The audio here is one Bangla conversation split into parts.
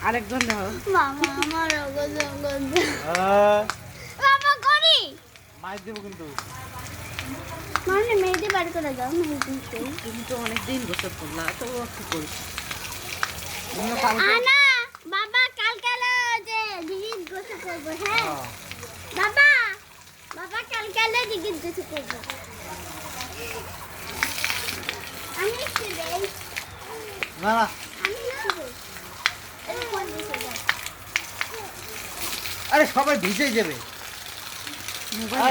আরেকজন দাও মামা আমার বাবা করি মাইর দেব কিন্তু মানে মেহেদি বার করে দাও মেহেদি তুমি তো অনেকদিন গোসল করলা তো কি করিস আনা বাবা কালকে যে দিদি গোসল করব হ্যাঁ বাবা বাবা কালকে দিদি গোসল করব আমি কি দেই না না আমি কি দেই আরে সবাই ভিজে যাবে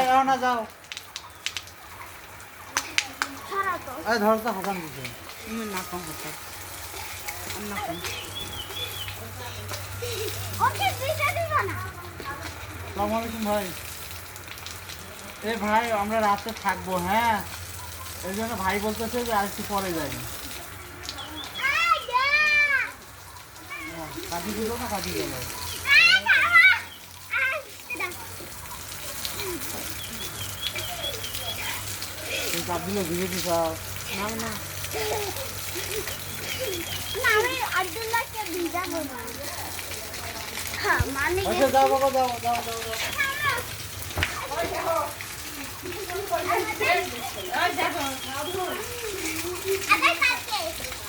যাও না যাও ছাড়া তো আরে ধরো তো হাসান দিছে না কম হতো না কম ওকে দিতে দিব না আসসালামু আলাইকুম ভাই এ ভাই আমরা রাতে থাকবো হ্যাঁ এই জন্য ভাই বলতেছে যে আর একটু পরে যাই কাজী দিল না কাজী গেল এই কাজগুলো ভিজে দিস না না আমি আব্দুল্লাহকে ভিজাবো না হ্যাঁ মানে আচ্ছা যাও বাবা যাও যাও যাও যাও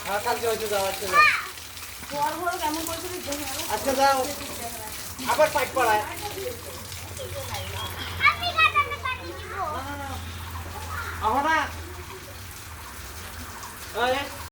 হ্যাঁ কালকে হয়তো যাও আজকে যাও আজকে যাও আবার পাইপ পড়ায় আমি কাটাতে পারি দিব আহ না